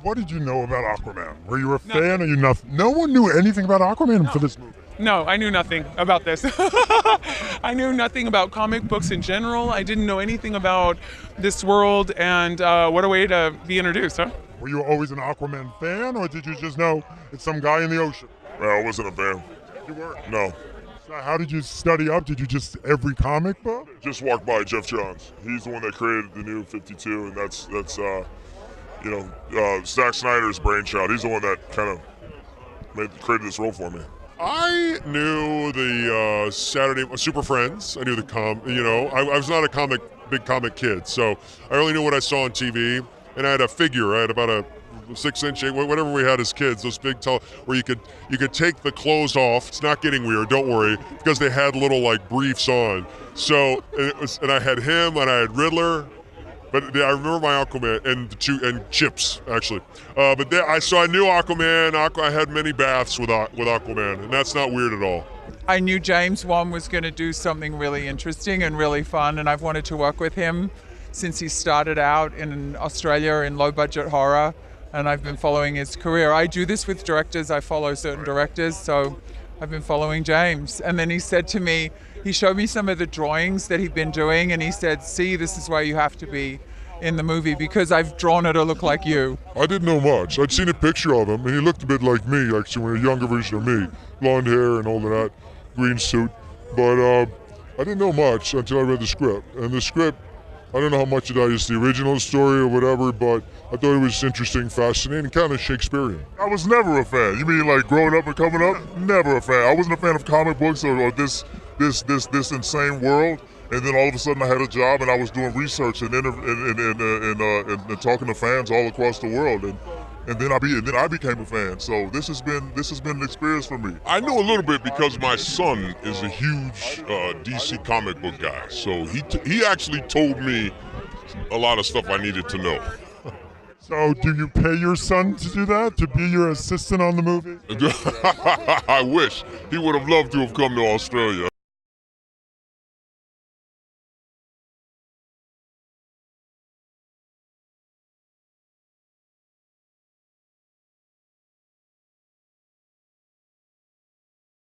What did you know about Aquaman? Were you a fan or you nothing? No one knew anything about Aquaman for this movie. No, I knew nothing about this. I knew nothing about comic books in general. I didn't know anything about this world, and what a way to be introduced, huh? Were you always an Aquaman fan, or did you just know it's some guy in the ocean? No, I wasn't a fan. You weren't? No. So how did you study up? Did you just every comic book? Just walked by Jeff Johns. He's the one that created the new 52, and that's Zack Snyder's brainchild. He's the one that kind of created this role for me. I knew the Saturday Super Friends. I knew I was not a big comic kid, so I only knew what I saw on TV. And I had a figure. I had about a 6-inch, whatever we had as kids, those big, tall, where you could take the clothes off. It's not getting weird, don't worry, because they had little like briefs on. So and I had him, and I had Riddler. But I remember my Aquaman and Chips actually. I knew Aquaman. I had many baths with Aquaman, and that's not weird at all. I knew James Wan was going to do something really interesting and really fun, and I've wanted to work with him since he started out in Australia in low-budget horror, and I've been following his career. I do this with directors. I follow certain directors, so I've been following James. And then he said to me, he showed me some of the drawings that he'd been doing, and he said, see, this is why you have to be in the movie, because I've drawn her to look like you. I didn't know much. I'd seen a picture of him, and he looked a bit like me, actually, a younger version of me. Blonde hair and all of that, green suit. But I didn't know much until I read the script. And the script, I don't know how much of that is the original story or whatever, but I thought it was interesting, fascinating, kind of Shakespearean. I was never a fan. You mean like growing up and coming up? Never a fan. I wasn't a fan of comic books or this insane world. And then all of a sudden I had a job and I was doing research and talking to fans all across the world. And then I became a fan. So this has been an experience for me. I know a little bit because my son is a huge DC comic book guy. So he actually told me a lot of stuff I needed to know. So do you pay your son to do that, to be your assistant on the movie? I wish. He would have loved to have come to Australia.